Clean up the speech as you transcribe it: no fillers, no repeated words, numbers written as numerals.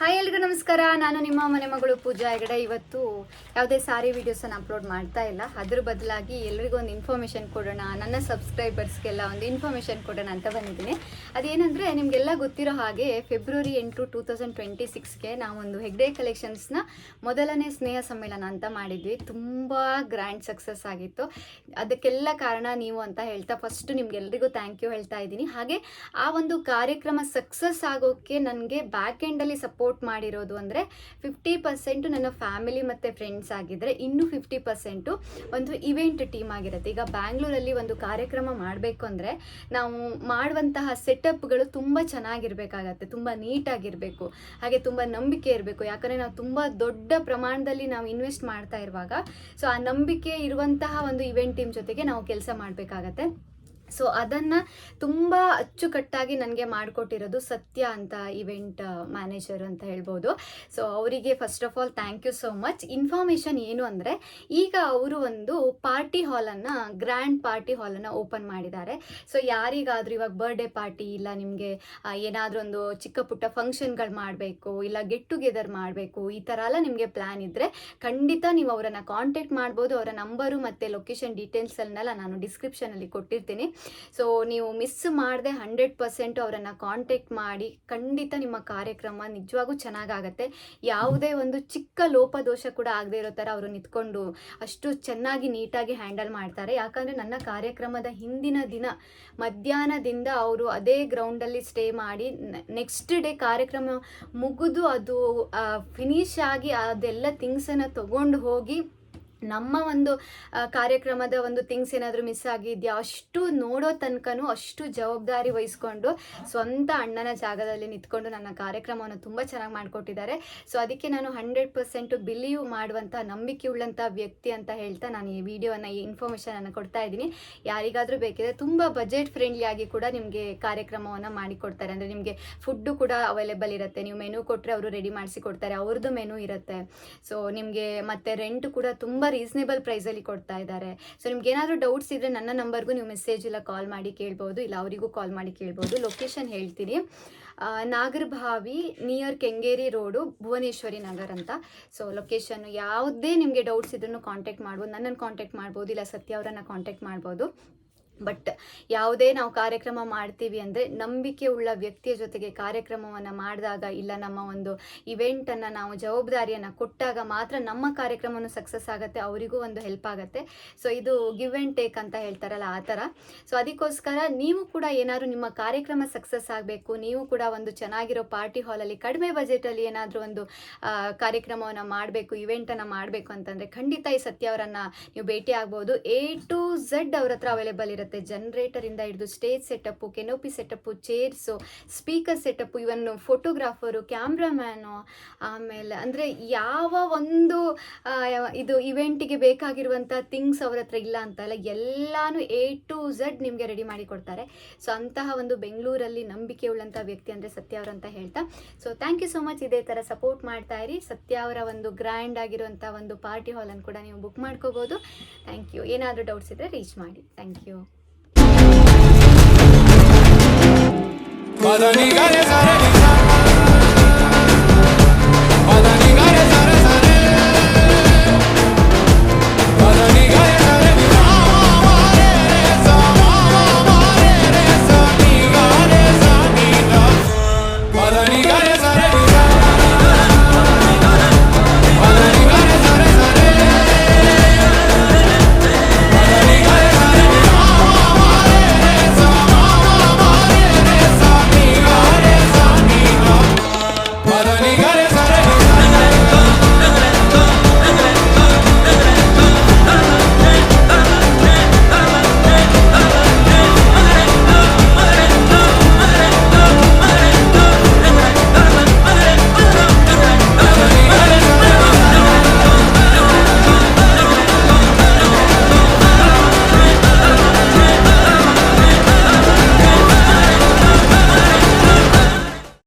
Hi ಎಲ್ರಿಗೂ ನಮಸ್ಕಾರ. ನಾನು ನಿಮ್ಮ ಮನೆ ಮಗಳು ಪೂಜಾ ಹೆಗಡೆ. ಇವತ್ತು ಯಾವುದೇ ಸಾರಿ ವೀಡಿಯೋಸನ್ನು ಅಪ್ಲೋಡ್ ಮಾಡ್ತಾ ಇಲ್ಲ. ಅದ್ರ ಬದಲಾಗಿ ಎಲ್ರಿಗೂ ಒಂದು ಇನ್ಫಾರ್ಮೇಷನ್ ಕೊಡೋಣ, ನನ್ನ ಸಬ್ಸ್ಕ್ರೈಬರ್ಸ್ಗೆಲ್ಲ ಒಂದು ಇನ್ಫಾರ್ಮೇಷನ್ ಕೊಡೋಣ ಅಂತ ಬಂದಿದ್ದೀನಿ. ಅದೇನೆಂದರೆ, ನಿಮಗೆಲ್ಲ ಗೊತ್ತಿರೋ ಹಾಗೆ ಫೆಬ್ರವರಿ 8, 2026ಗೆ ನಾವೊಂದು ಹೆಗ್ಡೆ ಕಲೆಕ್ಷನ್ಸ್ನ ಮೊದಲನೇ ಸ್ನೇಹ ಸಮ್ಮೇಳನ ಅಂತ ಮಾಡಿದ್ವಿ. ತುಂಬ ಗ್ರ್ಯಾಂಡ್ ಸಕ್ಸಸ್ ಆಗಿತ್ತು. ಅದಕ್ಕೆಲ್ಲ ಕಾರಣ ನೀವು ಅಂತ ಹೇಳ್ತಾ ಫಸ್ಟ್ ನಿಮ್ಗೆಲ್ರಿಗೂ ಥ್ಯಾಂಕ್ ಯು ಹೇಳ್ತಾ ಇದ್ದೀನಿ. ಹಾಗೆ ಆ ಒಂದು ಕಾರ್ಯಕ್ರಮ ಸಕ್ಸಸ್ ಆಗೋಕ್ಕೆ ನನಗೆ ಬ್ಯಾಕ್ ಎಂಡಲ್ಲಿ ಸಪೋರ್ಟ್ ಮಾಡಿರೋದು ಅಂದರೆ 50% ನನ್ನ ಫ್ಯಾಮಿಲಿ ಮತ್ತು ಫ್ರೆಂಡ್ಸ್ ಆಗಿದ್ದರೆ, ಇನ್ನು 50% ಒಂದು ಇವೆಂಟ್ ಟೀಮ್ ಆಗಿರುತ್ತೆ. ಈಗ ಬ್ಯಾಂಗ್ಳೂರಲ್ಲಿ ಒಂದು ಕಾರ್ಯಕ್ರಮ ಮಾಡಬೇಕು ಅಂದರೆ ನಾವು ಮಾಡುವಂತಹ ಸೆಟಪ್ಗಳು ತುಂಬ ಚೆನ್ನಾಗಿರಬೇಕಾಗತ್ತೆ, ತುಂಬ ನೀಟಾಗಿರಬೇಕು, ಹಾಗೆ ತುಂಬ ನಂಬಿಕೆ ಇರಬೇಕು. ಯಾಕಂದರೆ ನಾವು ತುಂಬ ದೊಡ್ಡ ಪ್ರಮಾಣದಲ್ಲಿ ನಾವು ಇನ್ವೆಸ್ಟ್ ಮಾಡ್ತಾ ಇರುವಾಗ ಸೊ ಆ ನಂಬಿಕೆ ಇರುವಂತಹ ಒಂದು ಇವೆಂಟ್ ಟೀಮ್ ಜೊತೆಗೆ ನಾವು ಕೆಲಸ ಮಾಡಬೇಕಾಗತ್ತೆ. ಸೊ ಅದನ್ನು ತುಂಬ ಅಚ್ಚುಕಟ್ಟಾಗಿ ನನಗೆ ಮಾಡಿಕೊಟ್ಟಿರೋದು ಸತ್ಯ ಅಂತ ಇವೆಂಟ್ ಮ್ಯಾನೇಜರ್ ಅಂತ ಹೇಳ್ಬೋದು. ಸೊ ಅವರಿಗೆ first of all thank you so much. Information ಏನು ಅಂದರೆ, ಈಗ ಅವರು ಒಂದು ಪಾರ್ಟಿ ಹಾಲನ್ನು, ಗ್ರ್ಯಾಂಡ್ ಪಾರ್ಟಿ ಹಾಲನ್ನು ಓಪನ್ ಮಾಡಿದ್ದಾರೆ. ಸೊ ಯಾರಿಗಾದರೂ ಇವಾಗ ಬರ್ಡೇ ಪಾರ್ಟಿ, ಇಲ್ಲ ನಿಮಗೆ ಏನಾದರೂ ಒಂದು ಚಿಕ್ಕ ಪುಟ್ಟ ಫಂಕ್ಷನ್ಗಳು ಮಾಡಬೇಕು, ಇಲ್ಲ ಗೆಟ್ ಟುಗೆದರ್ ಮಾಡಬೇಕು, ಈ ಥರ ಎಲ್ಲ ನಿಮಗೆ ಪ್ಲ್ಯಾನ್ ಇದ್ದರೆ ಖಂಡಿತ ನೀವು ಅವರನ್ನು ಕಾಂಟ್ಯಾಕ್ಟ್ ಮಾಡ್ಬೋದು. ಅವರ ನಂಬರು ಮತ್ತು ಲೊಕೇಶನ್ ಡೀಟೇಲ್ಸನ್ನೆಲ್ಲ ನಾನು ಡಿಸ್ಕ್ರಿಪ್ಷನಲ್ಲಿ ಕೊಟ್ಟಿರ್ತೀನಿ. ಸೊ ನೀವು ಮಿಸ್ ಮಾಡದೆ 100% ಅವರನ್ನು ಕಾಂಟ್ಯಾಕ್ಟ್ ಮಾಡಿ. ಖಂಡಿತ ನಿಮ್ಮ ಕಾರ್ಯಕ್ರಮ ನಿಜವಾಗೂ ಚೆನ್ನಾಗಾಗತ್ತೆ. ಯಾವುದೇ ಒಂದು ಚಿಕ್ಕ ಲೋಪದೋಷ ಕೂಡ ಆಗದೆ ಇರೋ ಥರ ಅವರು ನಿಂತ್ಕೊಂಡು ಅಷ್ಟು ಚೆನ್ನಾಗಿ ನೀಟಾಗಿ ಹ್ಯಾಂಡಲ್ ಮಾಡ್ತಾರೆ. ಯಾಕಂದರೆ ನನ್ನ ಕಾರ್ಯಕ್ರಮದ ಹಿಂದಿನ ದಿನ ಮಧ್ಯಾಹ್ನದಿಂದ ಅವರು ಅದೇ ಗ್ರೌಂಡಲ್ಲಿ ಸ್ಟೇ ಮಾಡಿ ನೆಕ್ಸ್ಟ್ ಡೇ ಕಾರ್ಯಕ್ರಮ ಮುಗಿದು ಅದು ಫಿನಿಶ್ ಆಗಿ ಅದೆಲ್ಲ ಥಿಂಗ್ಸನ್ನು ತೊಗೊಂಡು ಹೋಗಿ ನಮ್ಮ ಒಂದು ಕಾರ್ಯಕ್ರಮದ ಒಂದು ಥಿಂಗ್ಸ್ ಏನಾದರೂ ಮಿಸ್ ಆಗಿದೆಯಾ ಅಷ್ಟು ನೋಡೋ ತನಕನೂ ಅಷ್ಟು ಜವಾಬ್ದಾರಿ ವಹಿಸ್ಕೊಂಡು ಸ್ವಂತ ಅಣ್ಣನ ಜಾಗದಲ್ಲಿ ನಿಂತ್ಕೊಂಡು ನನ್ನ ಕಾರ್ಯಕ್ರಮವನ್ನು ತುಂಬ ಚೆನ್ನಾಗಿ ಮಾಡಿಕೊಟ್ಟಿದ್ದಾರೆ. ಸೊ ಅದಕ್ಕೆ ನಾನು 100% ಬಿಲೀವ್ ಮಾಡುವಂಥ ನಂಬಿಕೆ ಉಳ್ಳಂಥ ವ್ಯಕ್ತಿ ಅಂತ ಹೇಳ್ತಾ ನಾನು ಈ ವಿಡಿಯೋನ, ಈ ಇನ್ಫಾರ್ಮೇಷನನ್ನು ಕೊಡ್ತಾ ಇದ್ದೀನಿ. ಯಾರಿಗಾದರೂ ಬೇಕಿದ್ರೆ ತುಂಬ ಬಜೆಟ್ ಫ್ರೆಂಡ್ಲಿ ಆಗಿ ಕೂಡ ನಿಮಗೆ ಕಾರ್ಯಕ್ರಮವನ್ನು ಮಾಡಿಕೊಡ್ತಾರೆ. ಅಂದರೆ ನಿಮಗೆ ಫುಡ್ಡು ಕೂಡ ಅವೈಲೇಬಲ್ ಇರುತ್ತೆ. ನೀವು ಮೆನು ಕೊಟ್ಟರೆ ಅವರು ರೆಡಿ ಮಾಡಿಸಿ ಕೊಡ್ತಾರೆ, ಅವ್ರದ್ದು ಮೆನು ಇರುತ್ತೆ. ಸೊ ನಿಮಗೆ ಮತ್ತು ರೆಂಟ್ ಕೂಡ ತುಂಬ ರೀಸನೇಬಲ್ ಪ್ರೈಸಲ್ಲಿ ಕೊಡ್ತಾ ಇದ್ದಾರೆ. ಸೊ ನಿಮ್ಗೆ ಏನಾದರೂ ಡೌಟ್ಸ್ ಇದ್ದರೆ ನನ್ನ ನಂಬರ್ಗೂ ನೀವು ಮೆಸೇಜ್ ಇಲ್ಲ ಕಾಲ್ ಮಾಡಿ ಕೇಳ್ಬೋದು, ಇಲ್ಲ ಅವರಿಗೂ ಕಾಲ್ ಮಾಡಿ ಕೇಳ್ಬೋದು. ಲೊಕೇಶನ್ ಹೇಳ್ತೀನಿ, ನಾಗರಭಾವಿ ನಿಯರ್ ಕೆಂಗೇರಿ ರೋಡು, ಭುವನೇಶ್ವರಿ ನಗರ್ ಅಂತ. ಸೊ ಲೊಕೇಶನ್ ಯಾವುದೇ ನಿಮಗೆ ಡೌಟ್ಸ್ ಇದ್ರೂ ಕಾಂಟ್ಯಾಕ್ಟ್ ಮಾಡ್ಬೋದು. ನನ್ನನ್ನು ಕಾಂಟ್ಯಾಕ್ಟ್ ಮಾಡ್ಬೋದು, ಇಲ್ಲ ಸತ್ಯ ಅವರನ್ನು ಕಾಂಟ್ಯಾಕ್ಟ್ ಮಾಡ್ಬೋದು. ಬಟ್ ಯಾವುದೇ ನಾವು ಕಾರ್ಯಕ್ರಮ ಮಾಡ್ತೀವಿ ಅಂದರೆ ನಂಬಿಕೆ ಉಳ್ಳ ವ್ಯಕ್ತಿಯ ಜೊತೆಗೆ ಕಾರ್ಯಕ್ರಮವನ್ನು ಮಾಡಿದಾಗ, ಇಲ್ಲ ನಮ್ಮ ಒಂದು ಇವೆಂಟನ್ನು ನಾವು ಜವಾಬ್ದಾರಿಯನ್ನು ಕೊಟ್ಟಾಗ ಮಾತ್ರ ನಮ್ಮ ಕಾರ್ಯಕ್ರಮವನ್ನು ಸಕ್ಸಸ್ ಆಗುತ್ತೆ, ಅವರಿಗೂ ಒಂದು ಹೆಲ್ಪ್ ಆಗುತ್ತೆ. ಸೊ ಇದು ಗಿವ್ ಆ್ಯಂಡ್ ಟೇಕ್ ಅಂತ ಹೇಳ್ತಾರಲ್ಲ, ಆ ಥರ. ಸೊ ಅದಕ್ಕೋಸ್ಕರ ನೀವು ಕೂಡ ಏನಾದರೂ ನಿಮ್ಮ ಕಾರ್ಯಕ್ರಮ ಸಕ್ಸಸ್ ಆಗಬೇಕು, ನೀವು ಕೂಡ ಒಂದು ಚೆನ್ನಾಗಿರೋ ಪಾರ್ಟಿ ಹಾಲಲ್ಲಿ ಕಡಿಮೆ ಬಜೆಟಲ್ಲಿ ಏನಾದರೂ ಒಂದು ಕಾರ್ಯಕ್ರಮವನ್ನು ಮಾಡಬೇಕು, ಇವೆಂಟನ್ನು ಮಾಡಬೇಕು ಅಂತಂದರೆ ಖಂಡಿತ ಈ ಸತ್ಯ ಅವರನ್ನು ನೀವು ಭೇಟಿ ಆಗ್ಬೋದು. A to Z ಅವ್ರ ಹತ್ರ ಅವೈಲೇಬಲ್ ಇರುತ್ತೆ. ಜನರೇಟರಿಂದ ಹಿಡಿದು stage setup, canopy setup, chairs, speaker setup, even photographer, cameraman, ಆಮೇಲೆ ಅಂದರೆ ಯಾವ ಒಂದು ಇದು ಇವೆಂಟಿಗೆ ಬೇಕಾಗಿರುವಂಥ ಥಿಂಗ್ಸ್ ಅವ್ರ ಹತ್ರ ಇಲ್ಲ ಅಂತಲ್ಲ, ಎಲ್ಲಾನು A to Z ನಿಮಗೆ ರೆಡಿ ಮಾಡಿ ಕೊಡ್ತಾರೆ. ಸೊ ಅಂತಹ ಒಂದು ಬೆಂಗಳೂರಲ್ಲಿ ನಂಬಿಕೆ ಉಳ್ಳಂಥ ವ್ಯಕ್ತಿ ಅಂದರೆ ಸತ್ಯ ಅವರಂತ ಹೇಳ್ತಾ, so thank you so much. ಇದೇ ಥರ ಸಪೋರ್ಟ್ ಮಾಡ್ತಾ ಇರಿ. ಸತ್ಯ ಅವರ ಒಂದು ಗ್ರ್ಯಾಂಡ್ ಆಗಿರುವಂಥ ಒಂದು ಪಾರ್ಟಿ ಹಾಲನ್ನು ಕೂಡ ನೀವು ಬುಕ್ ಮಾಡ್ಕೋಬೋದು. Thank you. ಏನಾದರೂ ಡೌಟ್ಸ್ ಇದ್ದರೆ ರೀಚ್ ಮಾಡಿ. Thank you. Madani gane sare